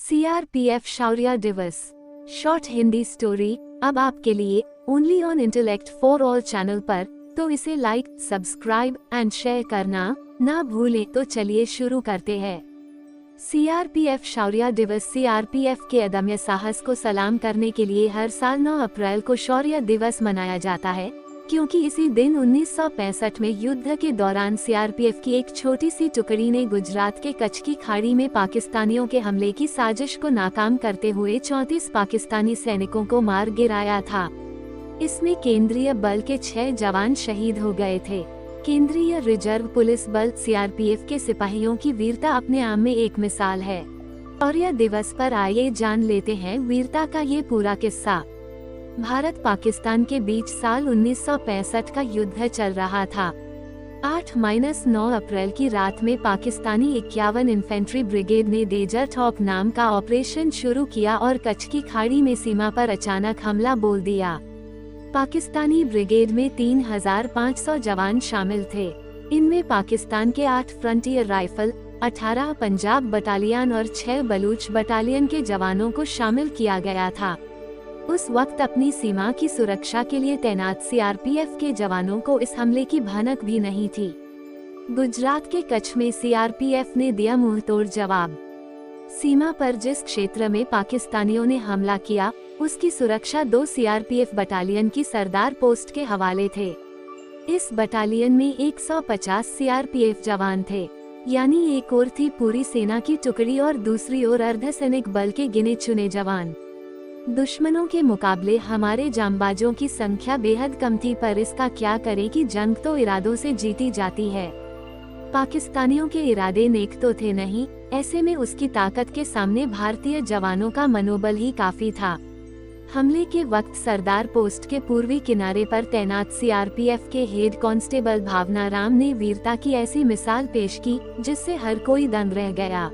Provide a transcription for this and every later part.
CRPF शौर्य दिवस short Hindi story अब आपके लिए only on intellect for all channel पर, तो इसे लाइक, सब्सक्राइब एंड शेयर करना ना भूलें। तो चलिए शुरू करते हैं। सीआरपीएफ शौर्य दिवस सीआरपीएफ के अदम्य साहस को सलाम करने के लिए हर साल 9 अप्रैल को शौर्य दिवस मनाया जाता है, क्योंकि इसी दिन 1965 में युद्ध के दौरान सीआरपीएफ की एक छोटी सी टुकड़ी ने गुजरात के कच्छ की खाड़ी में पाकिस्तानियों के हमले की साजिश को नाकाम करते हुए 34 पाकिस्तानी सैनिकों को मार गिराया था। इसमें केंद्रीय बल के 6 जवान शहीद हो गए थे। केंद्रीय रिजर्व पुलिस बल सीआरपीएफ के सिपाहियों की वीरता अपने आप में एक मिसाल है। शौर्य दिवस पर आइए जान लेते हैं वीरता का ये पूरा किस्सा। भारत पाकिस्तान के बीच साल 1965 का युद्ध चल रहा था। 8-9 अप्रैल की रात में पाकिस्तानी 51 इन्फेंट्री ब्रिगेड ने डेजर्ट हॉक नाम का ऑपरेशन शुरू किया और कच्छ की खाड़ी में सीमा पर अचानक हमला बोल दिया। पाकिस्तानी ब्रिगेड में 3500 जवान शामिल थे। इनमें पाकिस्तान के 8 फ्रंटियर राइफल, 18 पंजाब बटालियन और 6 बलूच बटालियन के जवानों को शामिल किया गया था। उस वक्त अपनी सीमा की सुरक्षा के लिए तैनात सीआरपीएफ के जवानों को इस हमले की भनक भी नहीं थी। गुजरात के कच्छ में सीआरपीएफ ने दिया मुंहतोड़ जवाब। सीमा पर जिस क्षेत्र में पाकिस्तानियों ने हमला किया, उसकी सुरक्षा 2 सीआरपीएफ बटालियन की सरदार पोस्ट के हवाले थे। इस बटालियन में 150 सीआरपीएफ जवान थे, यानी एक ओर थी पूरी सेना की टुकड़ी और दूसरी ओर अर्धसैनिक बल के गिने चुने जवान। दुश्मनों के मुकाबले हमारे जांबाजों की संख्या बेहद कम थी, पर इसका क्या करें कि जंग तो इरादों से जीती जाती है। पाकिस्तानियों के इरादे नेक तो थे नहीं, ऐसे में उसकी ताकत के सामने भारतीय जवानों का मनोबल ही काफी था। हमले के वक्त सरदार पोस्ट के पूर्वी किनारे पर तैनात सीआरपीएफ के हेड कांस्टेबल भावना राम ने वीरता की ऐसी मिसाल पेश की जिससे हर कोई दंग रह गया।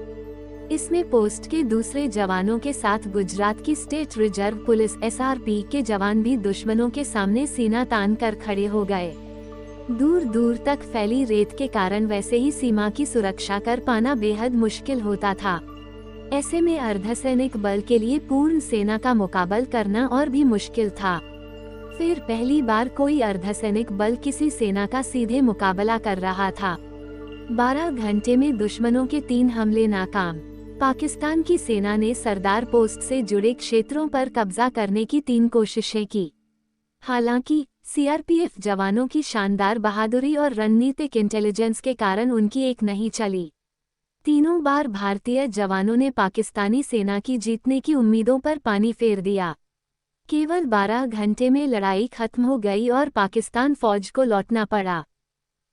इसमें पोस्ट के दूसरे जवानों के साथ गुजरात की स्टेट रिजर्व पुलिस एसआरपी के जवान भी दुश्मनों के सामने सीना तान कर खड़े हो गए। दूर दूर तक फैली रेत के कारण वैसे ही सीमा की सुरक्षा कर पाना बेहद मुश्किल होता था। ऐसे में अर्धसैनिक बल के लिए पूर्ण सेना का मुकाबला करना और भी मुश्किल था। फिर पहली बार कोई अर्धसैनिक बल किसी सेना का सीधे मुकाबला कर रहा था। 12 घंटे में दुश्मनों के 3 हमले नाकाम। पाकिस्तान की सेना ने सरदार पोस्ट से जुड़े क्षेत्रों पर कब्जा करने की 3 कोशिशें की। हालांकि सीआरपीएफ जवानों की शानदार बहादुरी और रणनीतिक इंटेलिजेंस के कारण उनकी एक नहीं चली। तीनों बार भारतीय जवानों ने पाकिस्तानी सेना की जीतने की उम्मीदों पर पानी फेर दिया। केवल 12 घंटे में लड़ाई खत्म हो गई और पाकिस्तान फौज को लौटना पड़ा।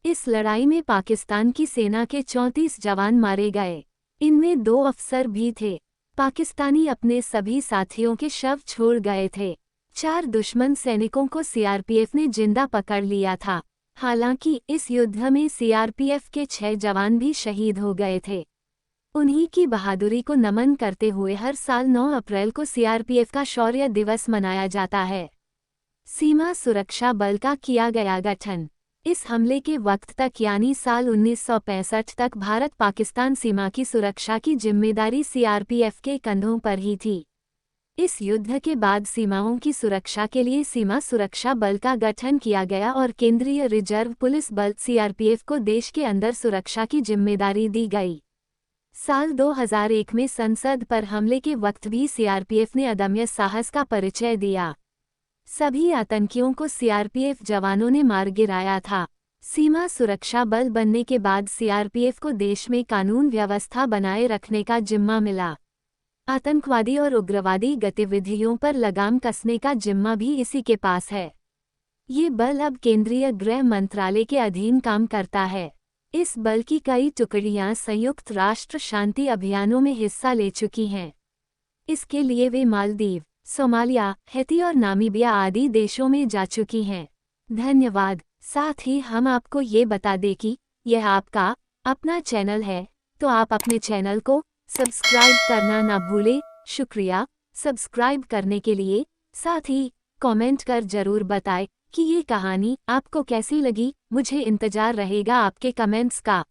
इस लड़ाई में पाकिस्तान की सेना के 34 जवान मारे गए। इनमें 2 अफसर भी थे। पाकिस्तानी अपने सभी साथियों के शव छोड़ गए थे। 4 दुश्मन सैनिकों को सीआरपीएफ ने जिंदा पकड़ लिया था। हालांकि इस युद्ध में सीआरपीएफ के 6 जवान भी शहीद हो गए थे। उन्हीं की बहादुरी को नमन करते हुए हर साल 9 अप्रैल को सीआरपीएफ का शौर्य दिवस मनाया जाता है। सीमा सुरक्षा बल का किया गया गठन। इस हमले के वक्त तक यानी साल 1965 तक भारत पाकिस्तान सीमा की सुरक्षा की जिम्मेदारी सीआरपीएफ के कंधों पर ही थी। इस युद्ध के बाद सीमाओं की सुरक्षा के लिए सीमा सुरक्षा बल का गठन किया गया और केंद्रीय रिजर्व पुलिस बल सीआरपीएफ को देश के अंदर सुरक्षा की जिम्मेदारी दी गई। साल 2001 में संसद पर हमले के वक्त भी सीआरपीएफ ने अदम्य साहस का परिचय दिया। सभी आतंकियों को सीआरपीएफ जवानों ने मार गिराया था। सीमा सुरक्षा बल बनने के बाद सीआरपीएफ को देश में कानून व्यवस्था बनाए रखने का जिम्मा मिला। आतंकवादी और उग्रवादी गतिविधियों पर लगाम कसने का जिम्मा भी इसी के पास है। ये बल अब केंद्रीय गृह मंत्रालय के अधीन काम करता है। इस बल की कई टुकड़ियां संयुक्त राष्ट्र शांति अभियानों में हिस्सा ले चुकी हैं। इसके लिए वे मालदीव, सोमालिया, हैती और नामीबिया आदि देशों में जा चुकी हैं। धन्यवाद। साथ ही हम आपको ये बता दें कि यह आपका अपना चैनल है, तो आप अपने चैनल को सब्सक्राइब करना ना भूलें। शुक्रिया सब्सक्राइब करने के लिए। साथ ही कमेंट कर जरूर बताएं कि ये कहानी आपको कैसी लगी। मुझे इंतजार रहेगा आपके कमेंट्स का।